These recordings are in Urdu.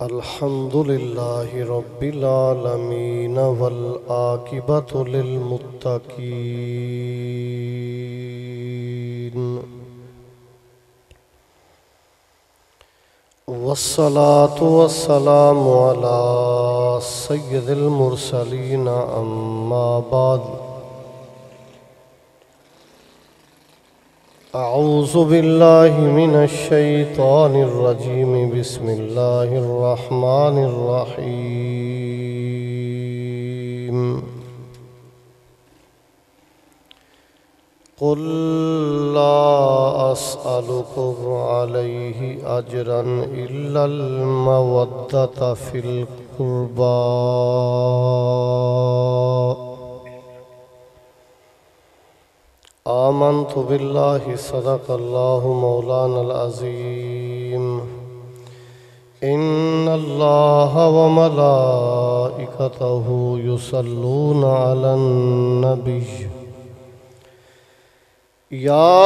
الحمد لله رب العالمين والعاقبة للمتقين والصلاة والسلام على سيد المرسلين أما بعد أعوذ بالله من الشيطان الرجيم بسم الله الرحمن الرحيم قل لا أسألكم عليه أجرا إلا المودة في القربى آمنت بالله صدق الله مولانا العظيم إن الله وملائكته يصلون على النبي يا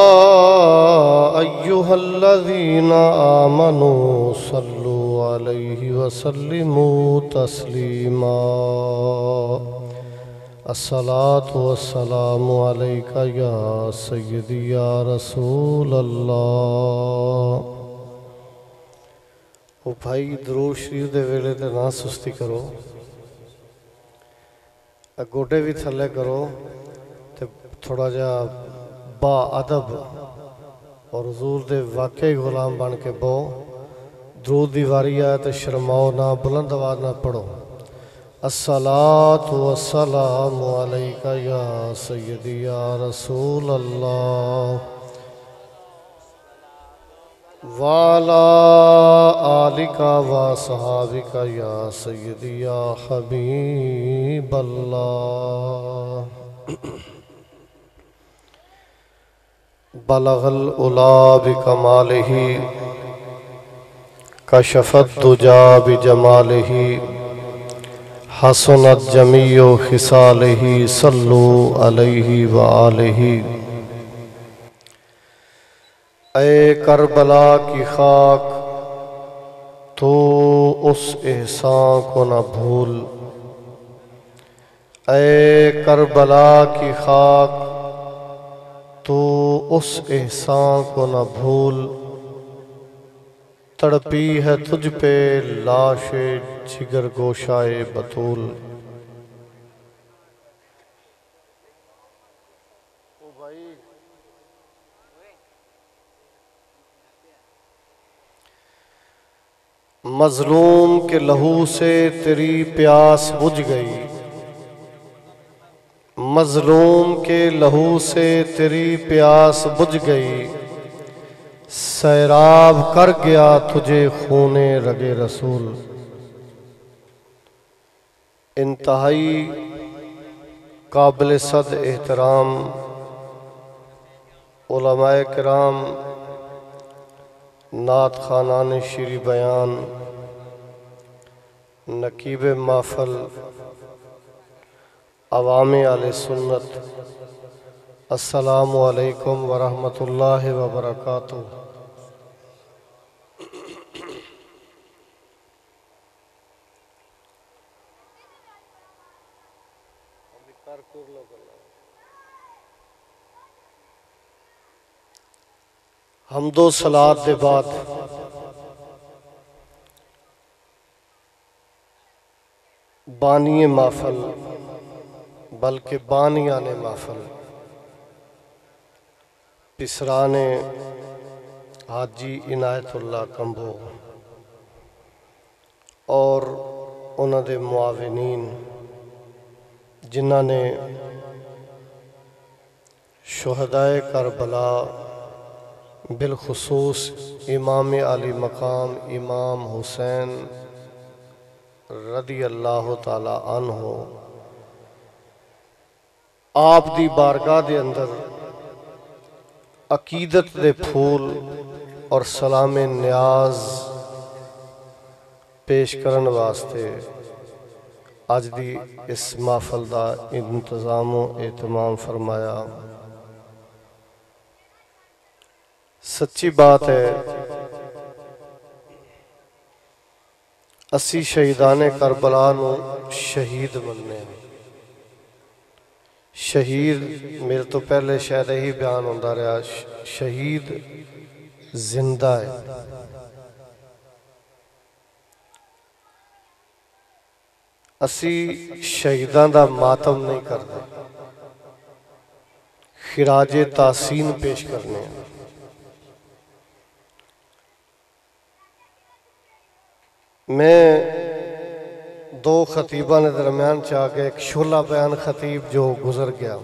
أيها الذين آمنوا صلوا عليه وسلموا تسليما الصلاة والسلام عليك يا سيدي يا رسول اللہ۔ او بھائی درود شریف دے ویلے تے نہ سستی کرو، گوڈے بھی تھلے کرو تے تھوڑا جا با ادب اور حضور دے واقعی غلام بن کے بو۔ درود دی واری آئے تے شرماؤ نہ، بلند آواز نہ پڑھو۔ الصلاة والسلام عليك يا سيدي يا رسول الله وعلى آلك وصحابك يا سيدي يا حبيب الله بلغ العلا بكماله كشف الدجى بجماله حسنت جمیع خصالہ صلو علیہ وآلہ۔ اے کربلا کی خاک تو اس احسان کو نہ بھول، اے کربلا کی خاک تو اس احسان کو نہ بھول، تڑپی ہے تجھ پہ لاش جگر گوشائے بطول۔ مظلوم کے لہو سے تیری پیاس بجھ گئی، مظلوم کے لہو سے تیری پیاس بجھ گئی، سیراب کر گیا تجھے خون رگ رسول۔ انتہائی قابل صد احترام علماء کرام، نعت خوانان شیریں بیان، نقیب محفل، عوام اہل سنت، السلام علیکم ورحمۃ اللہ وبرکاتہ۔ حمد و صلات دے بعد بانی محفل بلکہ بانیان محفل پسران حاجی عنایت اللہ کمبو اور انہاں دے معاونین جنہاں نے شہدائے کربلا بالخصوص امام علی مقام امام حسین رضی اللہ تعالی عنہ آپ دی بارگاہ دے اندر عقیدت دے پھول اور سلام نیاز پیش کرن واسطے آج دی اس محفل دا انتظام و اہتمام فرمایا۔ سچی بات ہے اسی شہیدان کربلا نو شہید مننے ہیں۔ شہید میرے تو پہلے شاید یہی بیان ہوندہ رہا، شہید زندہ ہے۔ اسی شہیدان دا ماتم نہیں کرتے، خراج تحسین پیش کرنے ہیں۔ میں دو خطیبہ نے درمیان چاہ کے ایک شعلہ بیان خطیب جو گزر گیا،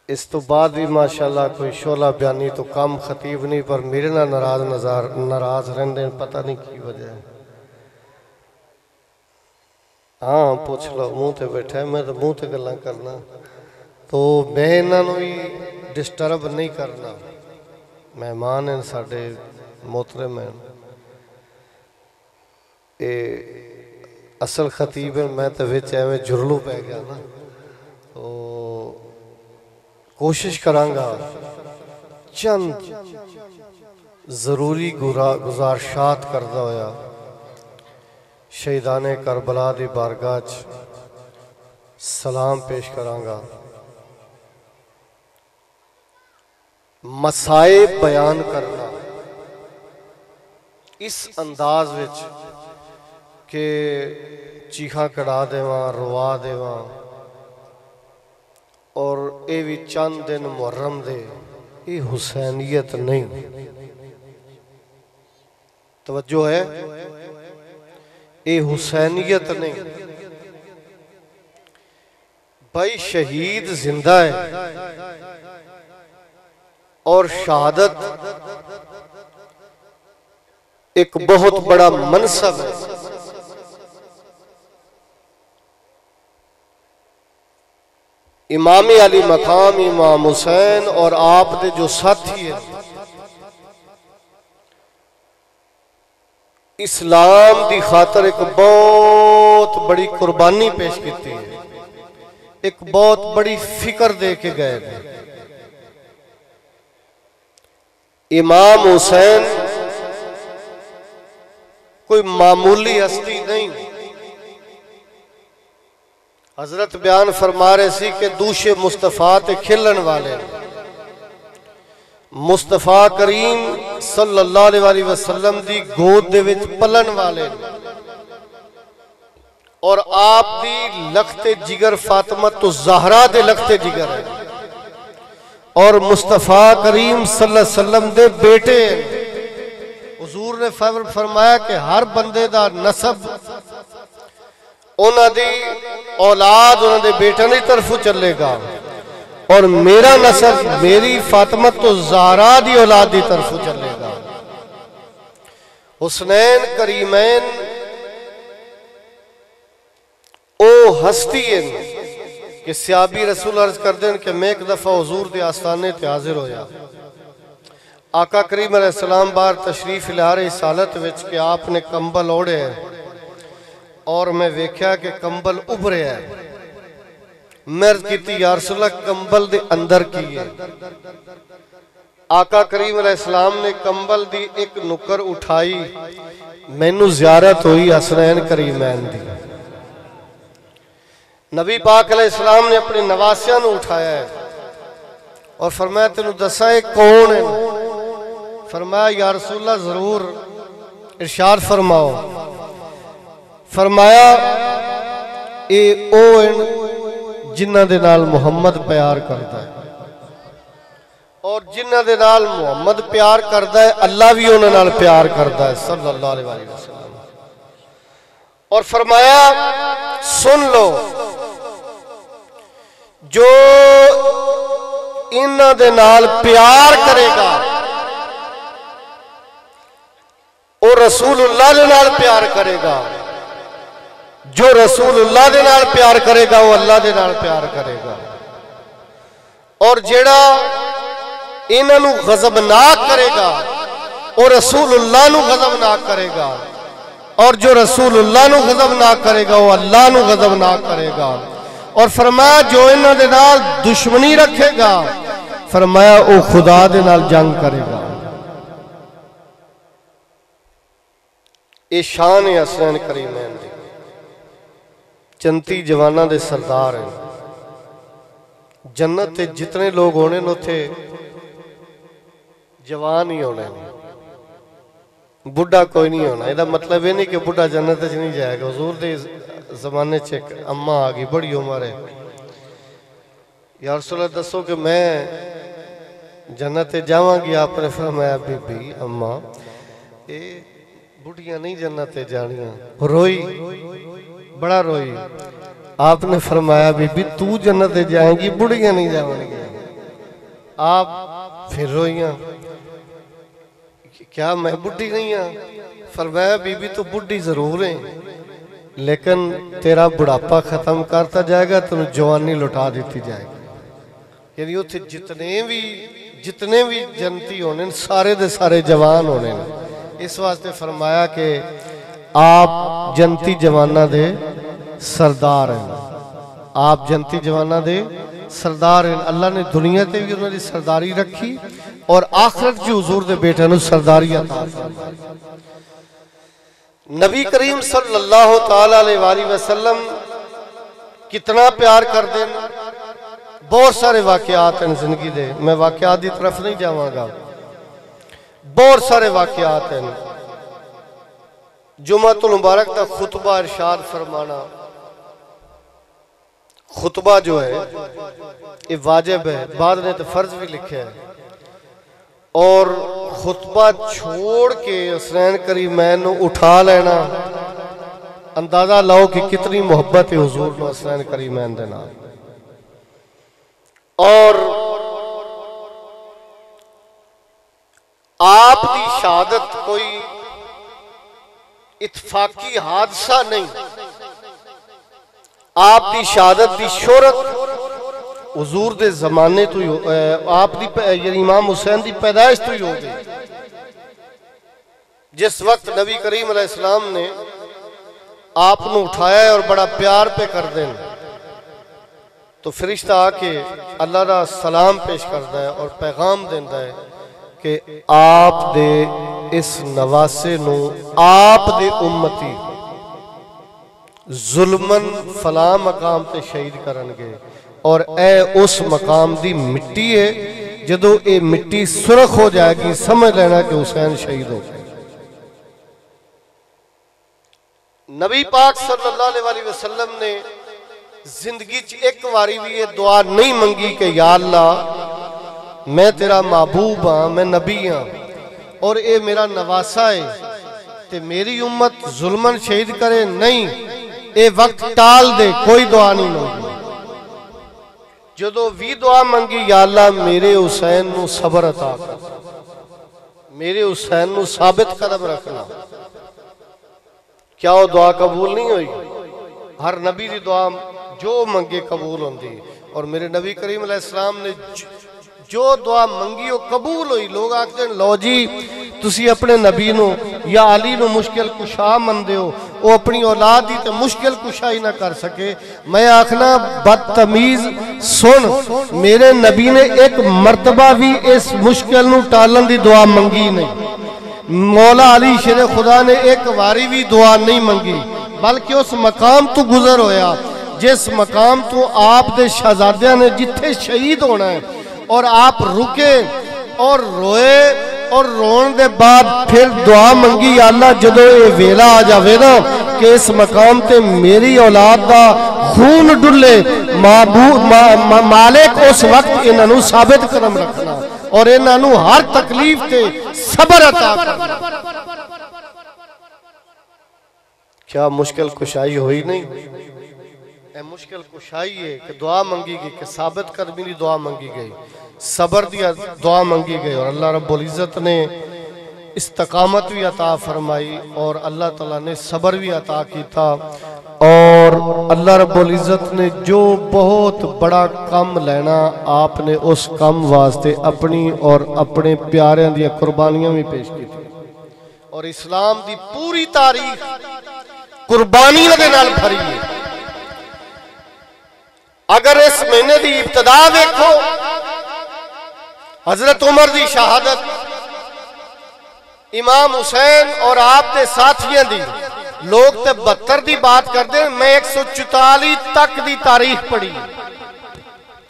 اس تو بعد بھی ماشاءاللہ کوئی شعلہ بیانی تو کم خطیب نہیں، پر میرے نہ ناراض رہندے پتہ نہیں کی وجہ ہے۔ ہاں پوچھ لو، منہ تے بیٹھا ہے، میں تو منہ تے گلاں کرنا، تو میں انہاں نوں ہی ڈسٹرب نہیں کرنا، مہمان ہیں ساڈے محترم ہیں، اصل خطیب ہے، میں تو وچ ایویں جرلو پہ گیا نا، تو کوشش کرانگا چند ضروری گزارشات کردہ ہویا شہیدان کربلا دی بارگاہ سلام پیش کرانگا۔ مسائب بیان کرنا اس انداز وچ کہ چیخاں کڑا دیواں، روا دیواں، اور اے بھی چند دن محرم دے، یہ حسینیت نہیں، توجہ ہے، اے حسینیت نہیں۔ بھائی شہید زندہ ہے اور شہادت ایک بہت بڑا منصب ہے۔ امام علی مقام امام حسین اور آپ دے جو ساتھی ہیں، اسلام دی خاطر ایک بہت بڑی قربانی پیش کیتی ہے، ایک بہت بڑی فکر دے کے گئے ہیں۔ امام حسین کوئی معمولی ہستی نہیں، حضرت بیان فرما رہے سی کہ دوش مصطفیٰ تے کھلن والے مصطفیٰ کریم صلی اللہ علیہ وسلم دی گود دے وچ پلن والے اور آپ دی لخت جگر فاطمہ الزہرا دے لخت جگر ہے اور مصطفیٰ کریم صلی اللہ علیہ وسلم دے بیٹے ہیں۔ حضور نے فرمایا کہ ہر بندے دا نسب انہاں دی اولاد انہاں دے بیٹے نہیں طرفوں چلے گا، اور میرا نسب میری فاطمہ الزہرا دی اولاد دی طرفوں چلے گا۔ حسنین کریمین او ہستی ہیں کہ صحابی رسول عرض کر دیں کہ میں ایک دفعہ حضور دے آستانے تے حاضر ہویا، آقا کریم علیہ السلام بار تشریف لے رسالت وچ کہ آپ نے کمبل اوڑے ہیں، اور میں ویکھیا کہ کمبل ابھرے ہے، مرد کیتی یا رسول اللہ کمبل دے اندر کی ہے۔ آقا کریم علیہ السلام نے کمبل دی ایک نکر اٹھائی، میں نو زیارت ہوئی حسنین کریمین دی۔ نبی پاک علیہ السلام نے اپنی نواسیاں نو اٹھایا ہے اور فرمایا تینو دسا ہے کون ہے؟ فرمایا یا رسول اللہ ضرور، ارشاد فرماؤ۔ فرمایا اے او جنہ دے نال محمد پیار کرتا ہے، اور جنہ دے نال محمد پیار کرتا ہے اللہ بھی انہاں نال پیار کرتا ہے صلی اللہ علیہ وسلم۔ اور فرمایا سن لو، جو انہاں دے نال پیار کرے گا اور رسول اللہ دے نال پیار کرے گا، جو رسول اللہ دے نال پیار کرے گا وہ اللہ دے نال پیار کرے گا، اور جیڑا انہاں نو غضبناک کرے گا اور رسول اللہ نو غضبناک کرے گا، اور جو رسول اللہ نو غضبناک کرے گا وہ اللہ نو غضبناک کرے گا۔ اور فرمایا جو انہاں دے نال دشمنی رکھے گا فرمایا او خدا دے نال جنگ کرے گا۔ یہ شان ہے حسنین کریمین دی، جنتی جواناں دے سردار ہیں۔ جنت تے جتنے لوگ ہونے نوتھے جوان ہی ہونے، بڑھا کوئی نہیں ہونا۔ یہ مطلب یہ نہیں کہ بڑھا جنت تے نہیں جائے گا۔ حضور دے زمانے چیک اماں آگئی، بڑی عمر ہے، یا رسول اللہ دسو کہ میں جنت جاواں گی؟ آپ نے فرمایا بی بی اماں اے بڑھیاں نہیں جنت جانیاں۔ روئی، بڑا روئی۔ آپ نے فرمایا بی بی تو جنت جائیں گی، بڑھیاں نہیں جاواں گی۔ آپ پھر روئیاں، کیا میں بڑھی نہیں ہاں؟ فرمایا بی بی تو بڑھی ضرور ہیں، لیکن تیرا بڑھاپا ختم کرتا جائے گا، تم جوانی لٹا دیتی جائے گی۔ یعنی اتھے جتنے بھی جنتی ہونے سارے دے سارے جوان ہونے۔ اس واسطے فرمایا کہ آپ جنتی جوانہ دے سردار ہیں، آپ جنتی جوانہ دے سردار ہیں۔ اللہ نے دنیا تے بھی انہوں نے سرداری رکھی اور آخرت جو حضور دے بیٹے انہوں سرداری عطا فرمائی۔ نبی کریم صلی اللہ تعالیٰ علیہ وسلم کتنا پیار کر دیں۔ بہت سارے واقعات ہیں زندگی دے، میں واقعات دی طرف نہیں جاواں گا، بہت سارے واقعات ہیں۔ جمعۃ المبارک دا خطبہ ارشاد فرمانا، خطبہ جو ہے یہ واجب ہے، بعد نے تو فرض بھی لکھے ہے، اور خطبہ چھوڑ کے حسنین کریمین اٹھا لینا، اندازہ لاؤ کہ کتنی محبت ہے حضور نے حسنین کریمین دے نال۔ اور آپ دی شہادت کوئی اتفاقی حادثہ نہیں، آپ دی شہادت دی شہرت حضور دے زمانے تو آپ دی یعنی امام حسین دی پیدائش تو ہی ہو گئی۔ جس وقت نبی کریم علیہ السلام نے آپ نے اٹھایا ہے اور بڑا پیار پہ کر دیں، تو فرشتہ آ کے اللہ را سلام پیش کرتا ہے اور پیغام دیتا ہے کہ آپ دے اس نواسے نو آپ دے امتی ظلمن فلاں مقام تے شہید کرنگے، اور اے اس مقام دی مٹی ہے، جدو اے مٹی سرخ ہو جائے گی سمجھ لینا کہ حسین شہید ہو جائے۔ نبی پاک صلی اللہ علیہ وسلم نے زندگی ایک واری بھی یہ دعا نہیں منگی کہ یا اللہ میں تیرا محبوب ہاں، میں نبی ہاں، اور اے میرا نواسا ہے تے میری امت ظلمن شہید کرے، نہیں، اے وقت ٹال دے، کوئی دعا نہیں منگی۔ جدو بھی دعا منگی یا اللہ میرے حسین نو صبر عطا کر، میرے حسین نو ثابت قدم رکھنا، کیا وہ دعا قبول نہیں ہوئی؟ ہر نبی دی دعا جو منگے قبول ہوندی، اور میرے نبی کریم علیہ السلام نے جو دعا منگی وہ قبول ہوئی۔ لوگ آکھتے ہیں لو جی تسی اپنے نبی نو یا علی نو مشکل کشا مندے ہو، وہ اپنی اولاد دی تے مشکل کشا ہی نہ کر سکے۔ میں آکھنا بدتمیز سن، میرے نبی نے ایک مرتبہ بھی اس مشکل نو ٹالن دی دعا منگی نہیں، مولا علی شیر خدا نے ایک واری بھی دعا نہیں منگی، بلکہ اس مقام تو گزر ہویا جس مقام تو آپ دے شہزادیاں نے جتھے شہید ہونا ہے، اور آپ رکے اور روئے، اور رون دے بعد پھر دعا منگی یا اللہ جدو اے ویلا آ جاوے نا کہ اس مقام تے میری اولاد دا خون ڈلے، مالک اس وقت انہوں ثابت کرم رکھنا اور انہوں ہر تکلیف تے صبر عطا کرنا۔ کیا مشکل کشائی ہوئی نہیں؟ اے مشکل کشائی ہے کہ دعا منگی گئی، کہ ثابت قدمی دی دعا منگی گئی، صبر دی دعا منگی گئی، اور اللہ رب العزت نے استقامت بھی عطا فرمائی، اور اللہ تعالیٰ نے صبر بھی عطا کیتا، اور اللہ رب العزت نے جو بہت بڑا کم لینا آپ نے اس کم واسطے اپنی اور اپنے پیاریاں دیا قربانیاں بھی پیش کی تھی، اور اسلام دی پوری تاریخ قربانیاں دے نال بھری ہے۔ اگر اس مہینے دی ابتدا دیکھو، حضرت عمر دی شہادت، امام حسین اور آپ دے ساتھیاں دی لوگ تے 72 دی بات کر دیں، میں 144 تک دی تاریخ پڑھی،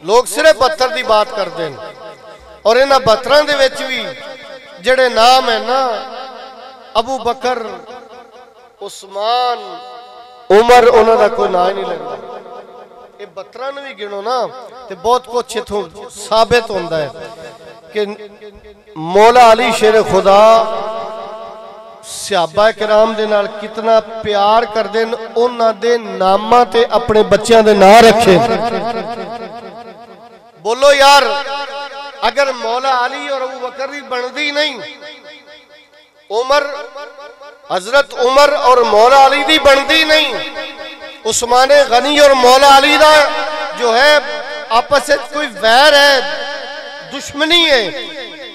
لوگ صرف 72 دی بات کر دیں، اور انہاں 72 دے وچ بھی جڑے نام ہے نا ابو بکر، عثمان، عمر، انہاں دا کوئی نام نہیں لگتا۔ یہ 72 نو بھی گنو نا تے بہت کچھ اتھوں ثابت ہوندا ہے کہ مولا علی شیر خدا صحابہ کرام دے نال کتنا پیار کر دیں، انہاں دے ناماں تے اپنے بچیاں دے نام رکھے۔ بولو یار، اگر مولا علی اور ابو بکر دی بندی نہیں، عمر، حضرت عمر اور مولا علی دی بندی نہیں، عثمان غنی اور مولا علی دا جو ہے آپس سے کوئی ویر ہے، دشمنی ہے،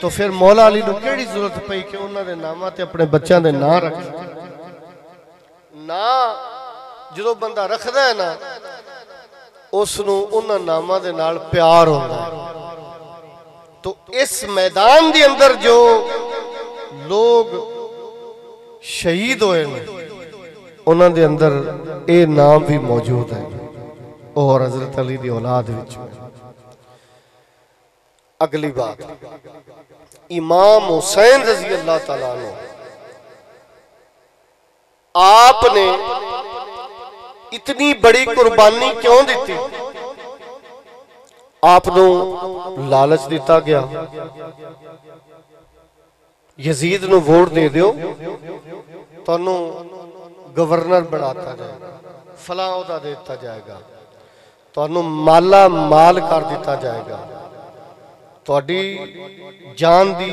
تو پھر مولا علی نو کیڑی ضرورت پئی کہ انہاں دے ناماں تے اپنے بچیاں دے نام رکھے؟ نا جدوں بندہ رکھدا ہے نا اس نو انہاں ناماں دے نال پیار ہوندا ہے۔ تو اس میدان دے اندر جو لوگ شہید ہوئے نا انہاں دے اندر اے نام بھی موجود ہے، اور حضرت علی دی اولاد وچ۔ اگلی بات، امام حسین رضی اللہ تعالیٰ عنہ، آپ نے اتنی بڑی قربانی کیوں دیتی؟ آپ نو لالچ دیتا گیا، یزید نو ووٹ دے دیو تو انہوں گورنر بڑھاتا جائے گا، فلاں عہدہ دیتا جائے گا، تو انہوں مالا مال کر دیتا جائے گا، توڑی جان دی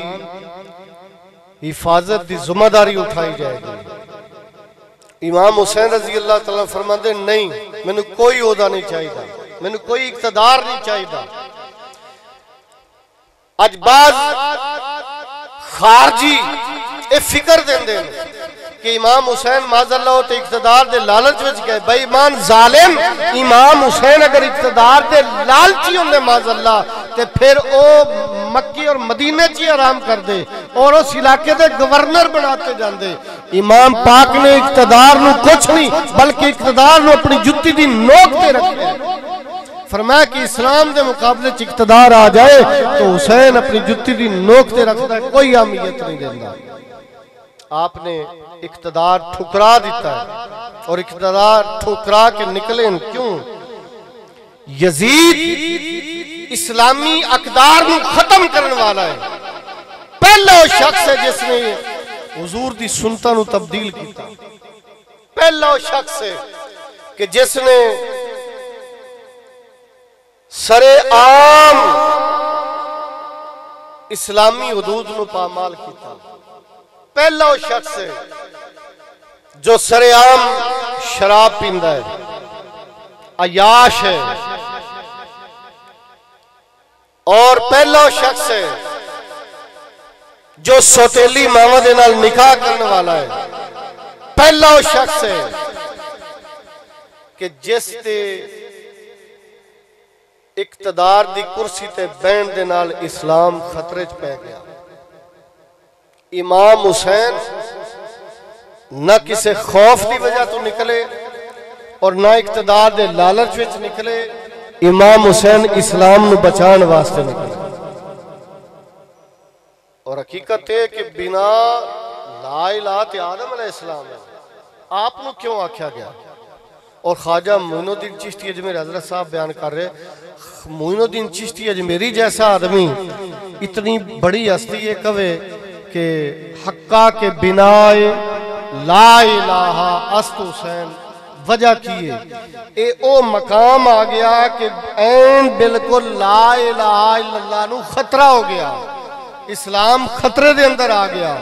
حفاظت دی ذمہ داری اٹھائی جائے گی۔ امام حسین رضی اللہ تعالیٰ فرماتے نہیں، میں نے کوئی عہدہ نہیں چاہیے دا، میں نے کوئی اقتدار نہیں چاہیے دا۔ آج بعض خارجی اے فکر دیں دیں کہ امام حسین معاذ اللہ تے اقتدار دے لالچ وچ گئے، بھائی ایمان ظالم، امام حسین اگر اقتدار دے لالچی ہوندے معاذ اللہ تے پھر او مکی اور مدینے چی آرام کر دے اور اس علاقے دے گورنر بناتے جاندے۔ امام پاک نے اقتدار نو کچھ نہیں بلکہ اقتدار نو اپنی جتی دی نوک تے رکھے، فرمایا کہ اسلام دے مقابلے چ اقتدار آ جائے تو حسین اپنی جتی دی نوک تے رکھتا ہے، کوئی اہمیت نہیں دیتا۔ آپ نے اقتدار ٹھکرا دیتا ہے، اور اقتدار ٹھکرا کے نکلیں کیوں؟ یزید اسلامی اقدار نو ختم کرنے والا ہے، پہلا شخص ہے جس نے حضور دی سنتاں نو تبدیل کیتا، پہلا شخص ہے کہ جس نے سر عام اسلامی حدود نو پامال کیتا، پہلا شخص ہے جو سر عام شراب پیندا ہے، عیاش ہے، اور پہلا شخص ہے جو سوتیلی ماواں دے نال نکاح کرنے والا ہے، پہلا شخص ہے کہ جس تے اقتدار دی کرسی تے بین دے نال اسلام خطرے چ پہ گیا۔ امام حسین نہ کسے خوف دی وجہ تو نکلے اور نہ اقتدار دے لالچ وچ نکلے، امام حسین اسلام نو بچان واسطے نکلے۔ اور حقیقت ہے کہ بنا لا الہ تے آدم علیہ السلام ہے، آپ نو کیوں آکھیا گیا؟ اور خواجہ معین الدین چشتی اجمیری حضرت صاحب بیان کر رہے، معین الدین چشتی اجمیری جیسا آدمی اتنی بڑی ہستی ہے کہے کہ حقہ کے بنا لا الہ است حسین، وجہ کیے اے او مقام آ گیا کہ این بالکل لا الہ الا اللہ نو خطرہ ہو گیا، اسلام خطرے دے اندر آ گیا۔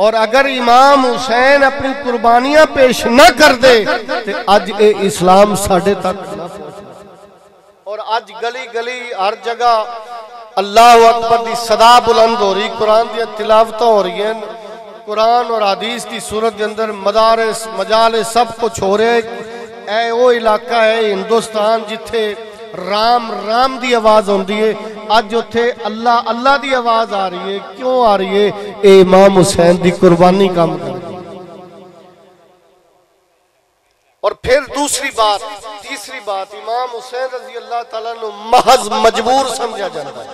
اور اگر امام حسین اپنی قربانیاں پیش نہ کر دے تو آج اے اسلام ساڑھے تک نہ پہنچے، اور آج گلی گلی ہر جگہ اللہ اکبر دی صدا بلند ہو رہی، قرآن دی تلاوتیں ہو رہی ہیں، قرآن اور حدیث کی صورت کے اندر مدارس مجالس سب کچھ ہو رہے۔ اے وہ علاقہ ہے ہندوستان جتھے رام رام دی آواز ہوندی ہے، اج اتھے اللہ اللہ دی آواز آ رہی ہے. کیوں آ رہی ہے؟ اے امام حسین دی قربانی کام کر رہی ہے. اور پھر دوسری بات، تیسری بات، امام حسین رضی اللہ تعالیٰ نے محض مجبور سمجھا جاتا ہے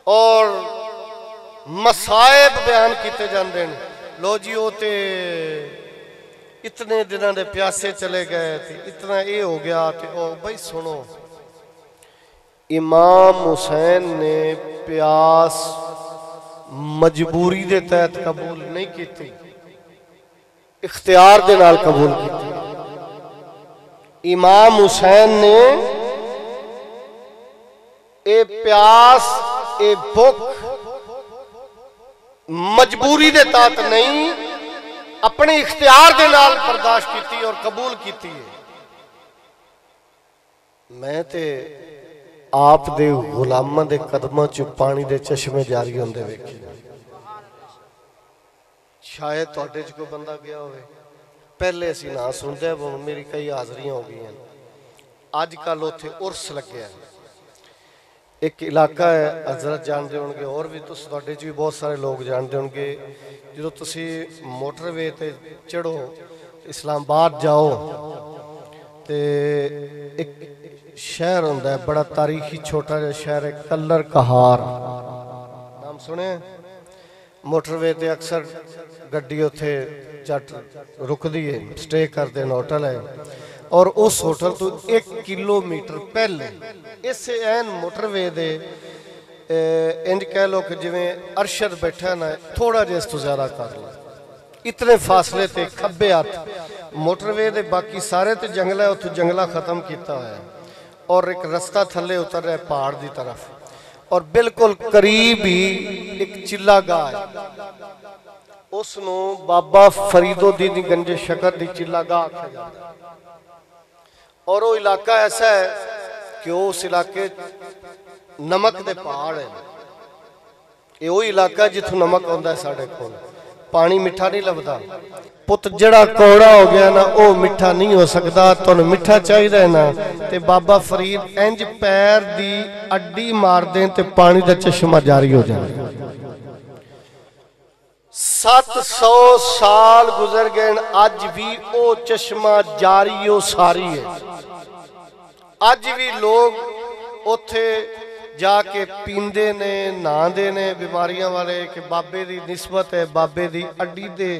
اور مسائب بیان کیتے جاندے ہیں. لو جی ہوتے اتنے دنوں دے پیاسے چلے گئے تھے، اتنا اے ہو گیا تھے. او بھائی سنو، امام حسین نے پیاس مجبوری دے تحت قبول نہیں کیتی، اختیار دے نال قبول کیتی. امام حسین نے اے پیاس اے بھوک مجبوری دے تحت نہیں، اپنے اختیار دے نال برداشت کیتی اور قبول کیتی ہے. میں تے آپ دے غلاماں دے قدماں چ پانی دے چشمے جاری ہوندے ویکھے. شاید تواڈے چ کوئی بندہ گیا ہوئے، پہلے اسی نہ سنتے ہیں، میری کئی حاضریاں ہو گئی ہیں. آج کل اتھے عرس لگیا ہے. ایک علاقہ ہے، حضرت جانتے ہوں گے، اور بھی تواڈے چ بھی بہت سارے لوگ جانتے ہوں گے. جدو تسی موٹر وے تے چڑھو، اسلام آباد جاؤ تے ایک شہر ہوندا ہے بڑا تاریخی چھوٹا جا شہر ہے، کلر کہار. نام سنے؟ موٹر وے تے اکثر گڈی اتھے جٹ رک دیئے، سٹے کر دین، ہوٹل ہے. اور اس ہوٹل تو 1 کلومیٹر پہلے اس سے این موٹر وے دے انج کہہ لو کہ جویں ارشد بیٹھا ہے نا، تھوڑا جیس تو زیادہ کر لیں. اتنے فاصلے تے کھبے ہاتھ موٹر وے دے، باقی سارے تے جنگلہ ہے، اتھو جنگلہ ختم کیتا ہے اور ایک رستہ تھلے اتر رہے پہاڑ دی طرف. اور بالکل قریب ہی ایک چلہ گاہ ہے، اس نو بابا فرید الدین گنج شکر دی چلہ گاہ آکھا جاتا ہے. اور وہ علاقہ ایسا ہے کہ اس علاقے نمک دے پہاڑ ہے. یہ وہ علاقہ جتھوں نمک ہوندا ہے ساڑھے کھول، پانی مٹھا نہیں لبدا. پت جڑا کوڑا ہو گیا نا، او مٹھا نہیں ہو سکتا. تو مٹھا چاہی رہے نا تے بابا فرید انج پیر دی اڈی مار دیں تے پانی دا چشمہ جاری ہو جائے. 700 سال گزر گئے، آج بھی او چشمہ جاری و ساری ہے. آج بھی لوگ اتھے جا کے پیندے نے، نہاندے نے، بیماریاں والے کہ بابے دی نسبت ہے، بابے دی اڈی دے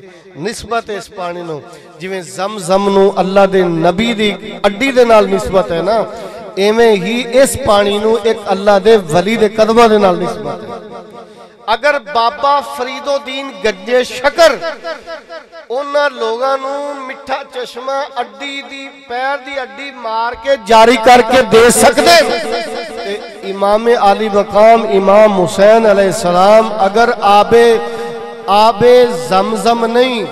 نسبت ہے اس پانی نو. جویں زمزم نو اللہ دے نبی دی اڈی دے نال نسبت ہے نا، ایویں ہی اس پانی نو ایک اللہ دے ولی دے قدمہ دے نال نسبت ہے. اگر بابا فرید الدین گنج شکر انہاں لوگاں نو مٹھا چشمہ اڈی دی پیر دی اڈی مار کے جاری کر کے دے سکتے، امام علی مقام امام حسین علیہ السلام اگر آب زمزم نہیں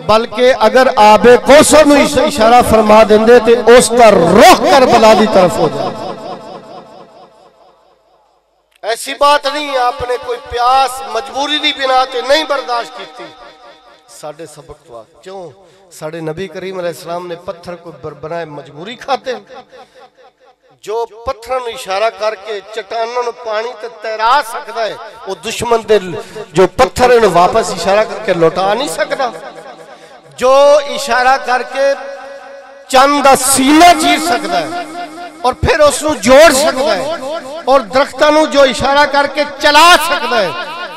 بلکہ اگر آب کوثر نو اشارہ فرما دیندے تے اس کا رخ کربلا دی طرف ہو جائے. ایسی بات نہیں آپ نے کوئی پیاس مجبوری دی بنا تے نہیں برداشت کیتی. ساڑھے سبق تو آ کیوں ساڑھے نبی کریم علیہ السلام نے پتھر کو بنائے مجبوری کھاتے ہیں. جو پتھر نو اشارہ کر کے چٹانوں پانی تے تیرا سکتا ہے، وہ دشمن دے جو پتھر انہوں واپس اشارہ کر کے لوٹا نہیں سکتا. جو اشارہ کر کے چند سینہ چیر سکتا ہے اور پھر اس نو جوڑ سکتا ہے، اور درختہ نو جو اشارہ کر کے چلا سکتا ہے،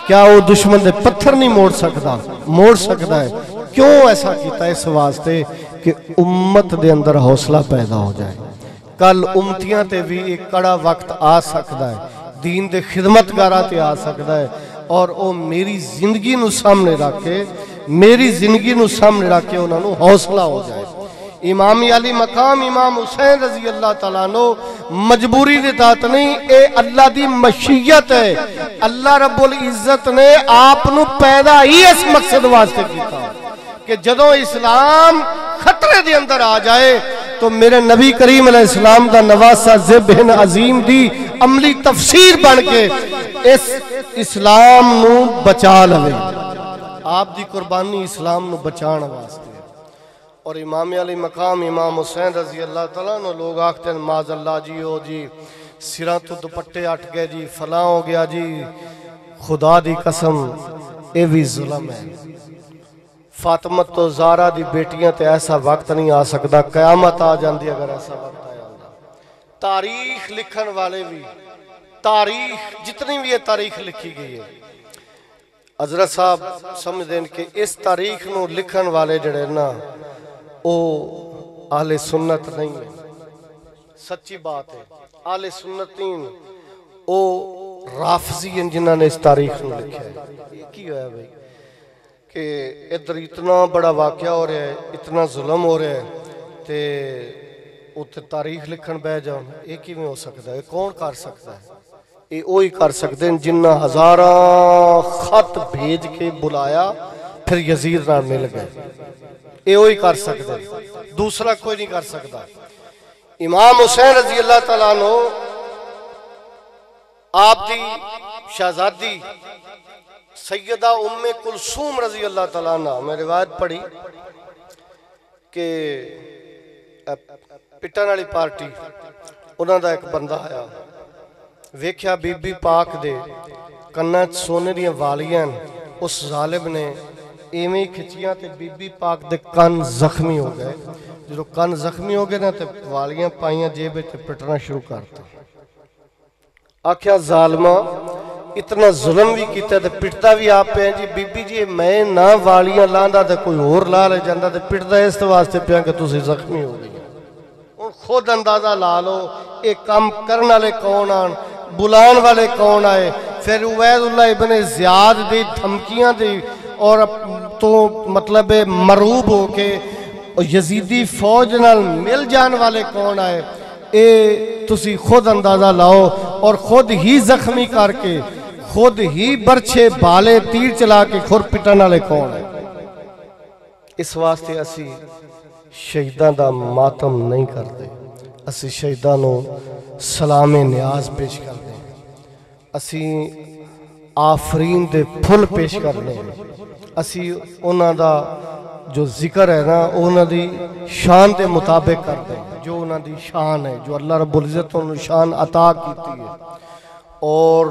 کیا وہ دشمن دے پتھر نہیں موڑ سکتا ہے. کیوں ایسا کیتا ہے؟ اس واسطے کہ امت دے اندر حوصلہ پیدا ہو جائے. کل امتیاں تے بھی ایک کڑا وقت آ سکتا ہے، دین دے خدمتگارہ تے آ سکتا ہے، اور وہ میری زندگی نو سامنے رکھے انہوں نے حوصلہ ہو جائے. امام علی مقام امام حسین رضی اللہ تعالیٰ عنہ مجبوری دی تحت نہیں، اے اللہ دی مشیت ہے. اللہ رب العزت نے آپ نو پیدا ہی اس مقصد واسطے کیتا کہ جدوں اسلام خطرے دے اندر آ جائے تو میرے نبی کریم علیہ السلام دا نواسہ ذبح عظیم دی عملی تفسیر بن کے اس اسلام نو بچا لے. آپ دی قربانی اسلام نو بچانا واسطے. اور امام علی مقام امام حسین رضی اللہ تعالیٰ نے لوگ آکھتے ہیں معاذ اللہ جی سراں تو دوپٹے اٹھ گئے جی، فلاں ہو گیا جی، خدا دی قسم اے بھی ظلم ہے۔ فاطمہ تو زہرا دی بیٹیاں تے ایسا وقت نہیں آ سکتا، قیامت آ جاندی اگر ایسا وقت آیا ہوتا۔ تاریخ لکھن والے بھی، تاریخ جتنی بھی یہ تاریخ لکھی گئی ہے، حضرت صاحب سمجھ دیں کہ اس تاریخ نو لکھن والے جڑے نا او اہل سنت نہیں ہے، سچی بات ہے۔ اہل سنتین او رافضی ہیں جنہاں نے اس تاریخ نو لکھا ہے۔ یہ کی ہوا ہے بھائی کہ ادھر اتنا بڑا واقعہ ہو رہا ہے، اتنا ظلم ہو رہا ہے تے اتنے تاریخ لکھن بہ جاؤ، یہ کی میں ہو سکتا ہے؟ کون کر سکتا ہے؟ یہ وہی کر سکتے ہیں جنہ ہزاراں خط بھیج کے بلایا پھر یزید نال مل گئے، یہ وہی کر سکتے ہیں، دوسرا کوئی نہیں کر سکتا۔ امام حسین رضی اللہ تعالیٰ عنہ آپ دی شہزادی سیدہ ام کلثوم رضی اللہ تعالیٰ عنہ، میں روایت پڑھی کہ پٹن والی پارٹی انہاں دا ایک بندہ آیا، ویکھیا بی بی پاک دے کناں سونے دیاں والیاں، اس ظالم نے ایویں کھچیاں تے بی بی پاک دے کن زخمی ہو گئے۔ جو کن زخمی ہو گئے نا تے والیاں پائیاں جیبے تے پٹنا شروع کرتا۔ آکھیا ظالمہ اتنا ظلم بھی کیتا تے پٹتا بھی آپ پہ ہیں جی، بی بی جی میں نہ والیاں لاندا تے کوئی اور لا لے جاندہ تے پٹتا اس واسطے پہ کہ تسی زخمی ہو گئی۔ خود اندازہ لا لو ایک کام کرنے والے کون آن، بلان والے کون آئے۔ پھر عبید اللہ ابن زیاد دی دھمکیاں دی اور تو مطلب مروب ہو کے یزیدی فوج نال مل جان والے کون آئے، اے تسی خود اندازہ لاؤ، اور خود ہی زخمی کر کے خود ہی برچے بالے تیر چلا کے خور پٹن والے کون ہے۔ اس واسطے اسی شہیداں دا ماتم نہیں کرتے، اسی شہیداں نو سلام نیاز پیش کرتے ہیں، اسی آفرین دے پھل پیش کرنے ہیں، اسی انہاں دا جو ذکر ہے نا انہاں دی شان دے مطابق کرتے ہیں، جو انہاں دی شان ہے، جو اللہ رب العزت انہوں شان عطا کیتی ہے۔ اور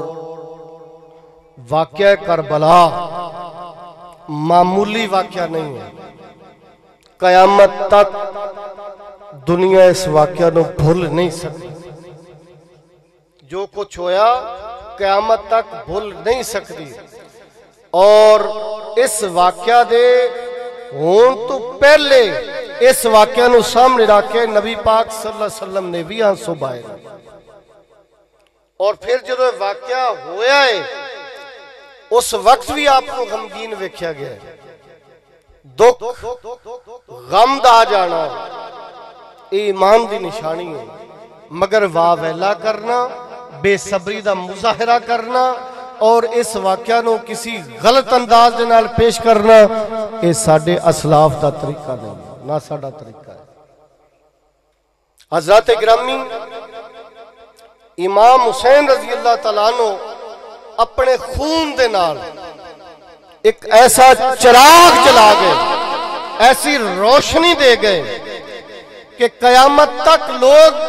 واقعہ کربلا معمولی واقعہ نہیں ہے، قیامت تک دنیا اس واقعہ نو بھول نہیں سکتی، جو کچھ ہویا قیامت تک بھول نہیں سکتی۔ اور اس واقعہ دے ہون تو پہلے اس واقعہ نو سامنے رکھ کے نبی پاک صلی اللہ علیہ وسلم نے بھی آنسو بہائے، اور پھر جو واقعہ ہویا ہے اس وقت بھی آپ کو غمگین ویکھیا گیا ہے، دکھ غم دا جانا ایمان دی نشانی ہے، مگر واہ ویلا کرنا، بے صبری دا مظاہرہ کرنا اور اس واقعہ نو کسی غلط انداز دے نال پیش کرنا، یہ ساڈے اسلاف دا طریقہ نہیں ہے، نہ ساڈا طریقہ ہے۔ حضرات گرامی، امام حسین رضی اللہ تعالیٰ عنہ اپنے خون دے نال ایک ایسا چراغ جلا گئے، ایسی روشنی دے گئے کہ قیامت تک لوگ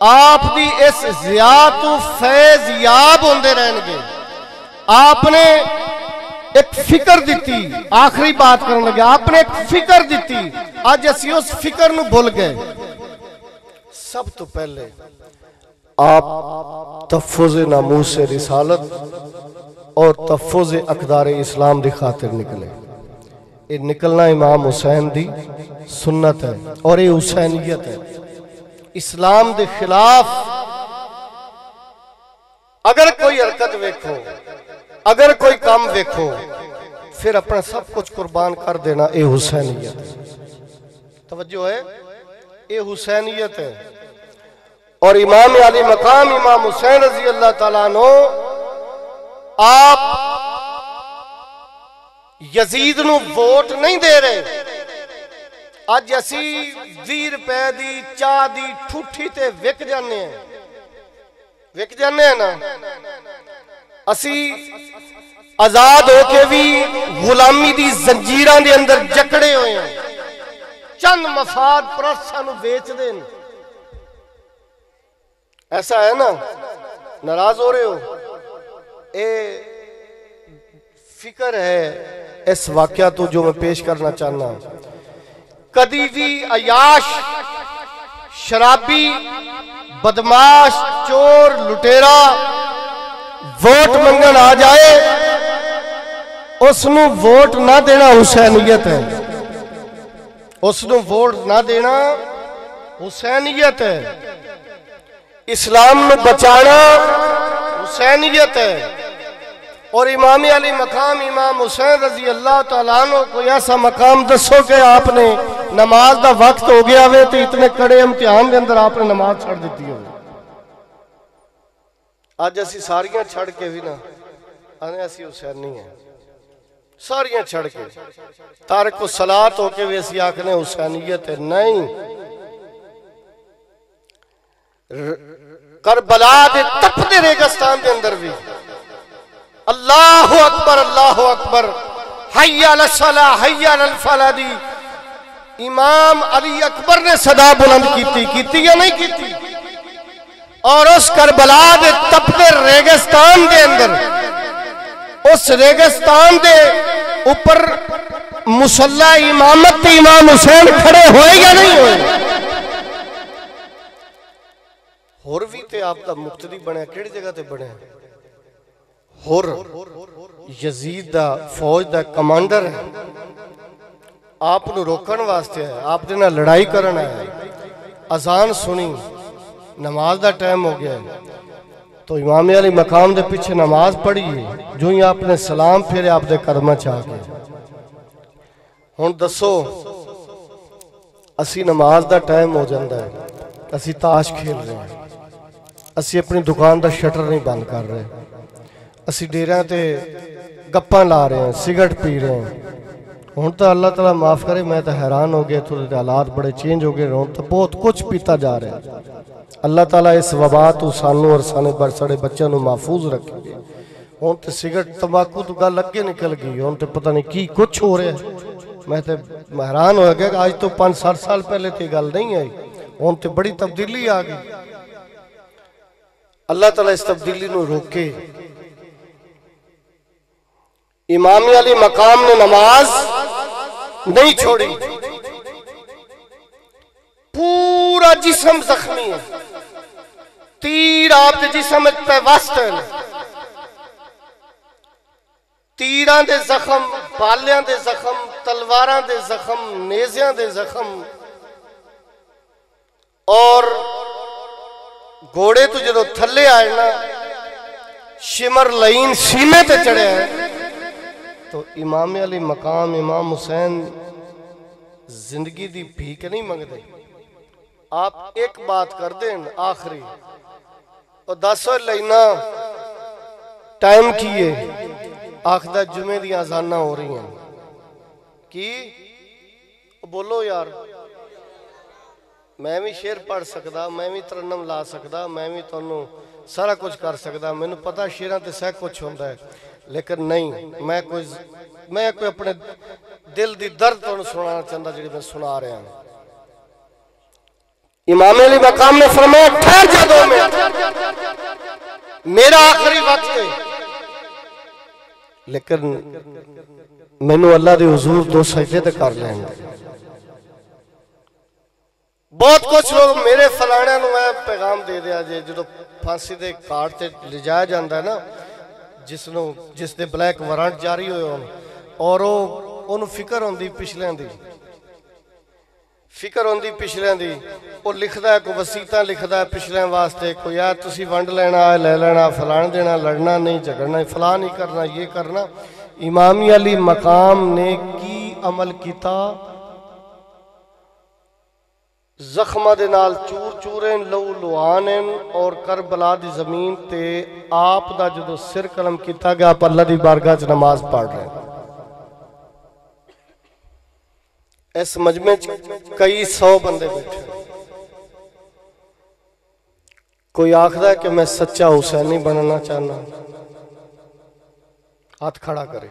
آپ دی اس ضیاء تو فیض یاب ہوندے رہن گے۔ آپ نے ایک فکر دیتی، آخری بات کرنے لگے، آپ نے ایک فکر دیتی، آج اسی اس فکر نو بھول گئے۔ سب تو پہلے آپ تحفظ ناموس رسالت اور تحفظ اقدار اسلام دی خاطر نکلے۔ یہ نکلنا امام حسین دی سنت ہے اور یہ حسینیت ہے۔ اسلام دے خلاف اگر کوئی حرکت ویکھو، اگر کوئی کام ویکھو، پھر اپنا سب کچھ قربان کر دینا، یہ حسینیت ہے۔ توجہ ہے، یہ حسینیت ہے۔ اور امام علی مقام امام حسین رضی اللہ تعالیٰ عنہ آپ یزید نو ووٹ نہیں دے رہے۔ آج اسی 20 روپے دی چاہ دی ٹھوٹھی تے وک جانے ہیں، وک جانے ہیں نا۔ اسی آزاد ہو کے بھی غلامی دی زنجیران دے اندر جکڑے ہوئے ہیں، چند مفاد پرستاں نو بیچ دین۔ ایسا ہے نا، ناراض ہو رہے ہو؟ اے فکر ہے اس واقعہ تو جو میں پیش کرنا چاہنا. کدی بھی عیاش، شرابی، بدماش، چور، لٹیرا ووٹ منگن آ جائے، اس نو ووٹ نہ دینا حسینیت ہے. اس نو ووٹ نہ دینا حسینیت ہے. اسلام نو بچانا حسینیت ہے. اور امام علی مقام امام حسین رضی اللہ تعالیٰ عنہ کو ایسا مقام دسو کہ آپ نے نماز دا وقت ہو گیا ہوئے تو اتنے کڑے امتحان دے اندر آپ نے نماز چھڑ دیتی ہوئے. آج اسی ساریاں چھڑ کے بھی نا آنے اسی حسینی ہیں، ساریاں چھڑ کے تارک الصلاۃ ہو کے بھی اسی آکھنے حسینیت ہے. نہیں، کربلا دے تپدے ریگستان دے اندر بھی اللہ اکبر اللہ اکبر حی علی الصلاۃ حی علی الفلاح دی امام علی اکبر نے صدا بلند کیتی یا نہیں کیتی؟ اور اس کربلا دے تپدے ریگستان دے اندر، اس ریگستان دے اوپر مصلی امامت امام حسین کھڑے ہوئے یا نہیں ہوئے؟ ہور بھی تے آپ دا مقتدی بنے، کیڑی جگہ تے بنے؟ ہور یزید دا فوج دا کمانڈر ہے، آپ نو روکن واسطے ہے، آپ دینا لڑائی کرنا ہے. اذان سنی، نماز دا ٹائم ہو گیا ہے تو امام علی مقام دے پیچھے نماز پڑھی ہے. جو ہی آپ نے سلام پھیرے آپ دے قدمہ چاہ کے ہون دسو اسی نماز دا ٹائم ہو جاندہ ہے، اسی تاش کھیل رہے ہیں، اسی اپنی دکان دا شٹر نہیں بند کر رہے، اسی ڈیرہ تے گپاں لا رہے ہیں، سگرٹ پی رہے ہیں. ہون تو اللہ تعالیٰ معاف کرے، میں تو حیران ہو گئے، تو حالات بڑے چینج ہو گئے، ہون تو بہت کچھ پیتا جا رہے ہیں. اللہ تعالیٰ اس وبا تو سانوں اور سانے برسڑے بچوں نو محفوظ رکھے گے. ہون تو سگرٹ تمباکو تو گل لگے نکل گئی، ہون تو پتہ نہیں کی کچھ ہو رہے ہیں. میں تو حیران ہو گیا کہ آج تو 5-7 سال پہلے تھی گل نہیں آئی، ہون تو بڑی تبدیلی آ گئی. اللہ تعالیٰ اس تبدیلی نو روکے. امام علی مقام نے نماز نہیں چھوڑی، پورا جسم زخمی ہے، تیر آپ دے جسم پہ واسط ہے، تیران دے زخم، بالیاں دے زخم، تلواراں دے زخم، نیزیاں دے زخم. اور گھوڑے تو جدو تھلے آئے نا شمر لئین سینے تے چڑھے ہیں. تو امام علی مقام امام حسین زندگی دی بھیک نہیں منگ دے. آپ ایک بات کر دیں آخری، اور 10 لینا ٹائم کیے آخدہ جمعہ دی آزانہ ہو رہی ہیں کی بولو یار. میں بھی شیر پڑھ سکتا، میں بھی ترنم لا سکتا، میں بھی تنوں سارا کچھ کر سکتا، میں نے پتا شیران تے سہ کچھ ہوندہ ہے، لیکن نہیں، میں کوئی اپنے دل دی درد تنوں سنانا چاہتا جڑی میں سنا رہا ہوں. امام علی مقام نے فرمایا ٹھہر جا 2 منٹ، میرا آخری وقت ہے، لیکن میں نے اللہ دے حضور 2 سجدے تے کر لیں گے. بہت کچھ لوگ میرے فلانے نو میں پیغام دے دیا جے جدو پھانسی دے کارڈ تے لے جایا جاندہ ہے نا، جس دے بلیک وارنٹ جاری ہوئے ہوں، اور انہوں فکر ہوندی پچھلیں دی، وہ لکھدا ہے، کوئی وسیطہ لکھدا ہے پچھلیں واسطے، کوئی یار تسی ونڈ لینا ہے لے لینا، فلان دینا، لڑنا نہیں، جھگڑنا، فلان نہیں کرنا، یہ کرنا. امام علی مقام نے کی عمل کیتا؟ زخمہ دے نال چور چوریں لو لوانیں، اور کربلا دی زمین تے آپ دا جدو سر قلم کیتا گیا آپ اللہ دی بارگاہ چ نماز پڑھ رہے ہیں. اس مجمع کئی 100 بندے بیٹھے، کوئی آخدا ہے کہ میں سچا حسینی بننا چاہنا، ہاتھ کھڑا کرے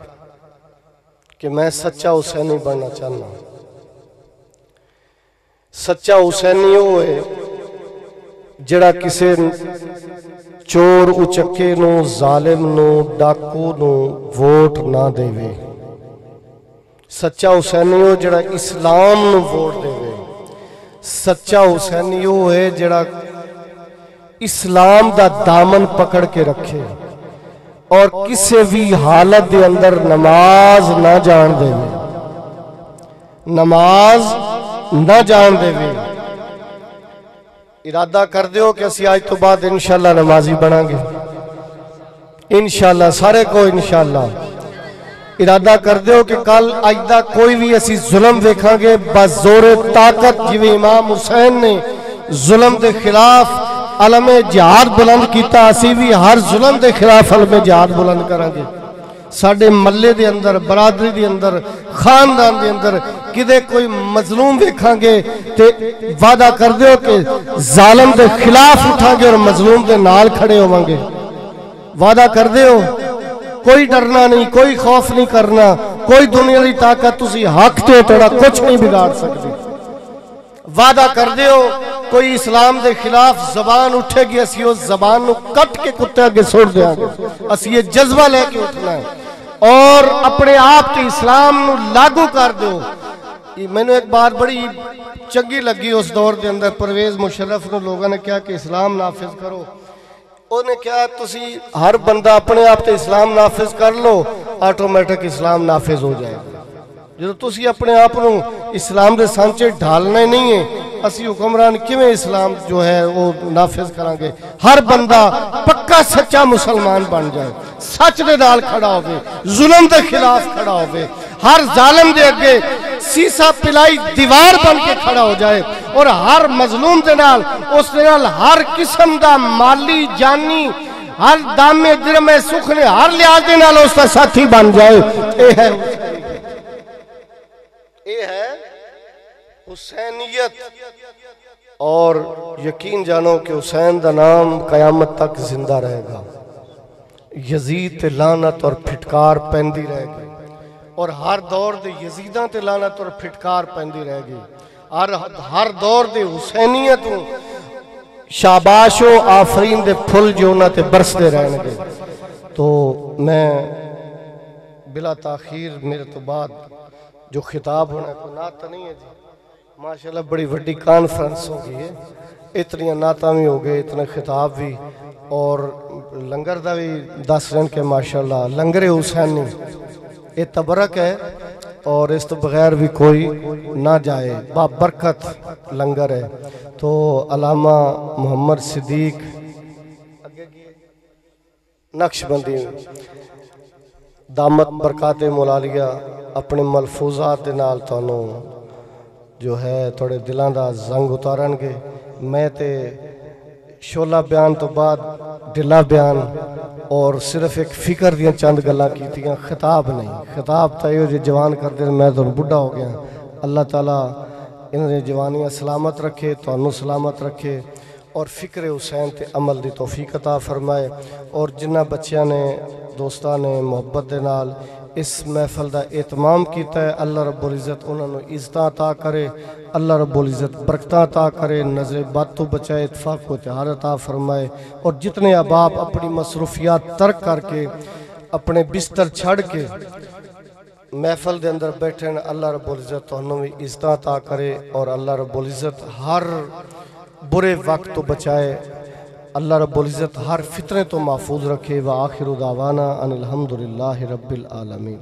کہ میں سچا حسینی بننا چاہنا. سچا حسینی ہوئے جڑا کسے چور اچکے نو ظالم نو ڈاکو نو ووٹ نہ دے وے سچا حسینیو جڑا اسلام نو ووٹ دے وے سچا حسینیو ہے جڑا اسلام دا دامن پکڑ کے رکھے اور کسے بھی حالت دے اندر نماز نہ جان دے وے نماز نہ جان دے وے ارادہ کر دیو کہ اسی آج تو بعد انشاءاللہ نمازی بنا گے انشاءاللہ سارے کو انشاءاللہ ارادہ کر دیو کہ کل آئندہ کوئی بھی اسی ظلم دیکھاں گے بزور طاقت جویں امام حسین نے ظلم دے خلاف علم جہاد بلند کیتا اسی بھی ہر ظلم دے خلاف علم جہاد بلند کریں گے ساڑھے ملے دے اندر برادری دے اندر خاندان دے اندر کدے کوئی مظلوم دیکھاں گے تے وعدہ کر دیو کہ ظالم دے خلاف اٹھاں گے اور مظلوم دے نال کھڑے ہوئیں گے وعدہ کر دیو کوئی ڈرنا نہیں کوئی خوف نہیں کرنا کوئی دنیا دی طاقت تسی حق تے توڑا کچھ نہیں بگاڑ سکتے وعدہ کر دیو کوئی اسلام دے خلاف زبان اٹھے گی اسی اس زبان نو کٹ کے کتے آگے سوڑ دیا گے اسی یہ جذبہ لے کے اٹھنا ہے اور اپنے آپ کے اسلام نو لاگو کر دیو میں نے ایک بات بڑی چنگی لگی اس دور دے اندر پرویز مشرف نے لوگوں نے کہا کہ اسلام نافذ کرو انہوں نے کہا تسی ہر بندہ اپنے آپ تے اسلام نافذ کر لو آٹومیٹک اسلام نافذ ہو جائے گا جو تسی اپنے آپ نو اسلام دے سانچے ڈھالنے نہیں ہیں اسی حکمران کیویں اسلام جو ہے وہ نافذ کریں گے ہر بندہ پکا سچا مسلمان بن جائے سچ دے نال کھڑا ہوئے ظلم دے خلاف کھڑا ہوئے ہر ظالم دے اگے سیسا پلائی دیوار بن کے کھڑا ہو جائے اور ہر مظلوم دے نال اس دے نال ہر قسم دا مالی جانی ہر دامے درمے سکھنے ہر لحاظ دے نال اس دا ساتھی بن جائے اے ہے حسینیت اور یقین جانو کہ حسین دا نام قیامت تک زندہ رہے گا یزید تے لعنت اور پھٹکار پہندی رہے گی اور ہر دور دے یزیداں تے لعنت اور پھٹکار پہندی رہے گی ہر دور دے حسینیت شاباش و آفرین دے پھل جو نہ تے برس دے رہنے گے تو میں بلا تاخیر میرے تو بعد جو خطاب ہونا ہے کوئی نعت نہیں ہے جی ماشاءاللہ بڑی وڈی کانفرنس ہو گئی ہے اتنی نعتاں بھی ہو گئے اتنے خطاب بھی اور لنگر دا بھی دس رہن کے ماشاءاللہ لنگر حسینی یہ تبرک ہے اور اس تو بغیر بھی کوئی نہ جائے بابرکت لنگر ہے تو علامہ محمد صدیق نقش بندی دامت برکات مولالیہ اپنے ملفوظات دے نال تانوں جو ہے تھوڑے دلان دا زنگ اتارن گے میں تے شولہ بیان تو بعد ڈلا بیان اور صرف ایک فکر دیاں چند گلاں کیتیاں خطاب نہیں خطاب تا یہ جوان کر دے میں تو بڑھا ہو گیا اللہ تعالیٰ انہیں جوانیاں سلامت رکھے تانوں سلامت رکھے اور فکر حسین تے عمل دی توفیق عطا فرمائے اور جنہ بچیاں نے دوستان نے محبت دے نال اس محفل دا اہتمام کیتا ہے اللہ رب العزت انہوں نے عزت عطا کرے اللہ رب العزت برکت عطا کرے نظر بد تو بچائے اتفاق و اتحاد عطا فرمائے اور جتنے احباب اپنی مصروفیات ترک کر کے اپنے بستر چھڑ کے محفل دے اندر بیٹھے اللہ رب العزت انہوں نے عزت عطا کرے اور اللہ رب العزت ہر برے وقت تو بچائے اللہ رب العزت ہر فتنے تو محفوظ رکھے وآخر دعوانا ان الحمدللہ رب العالمین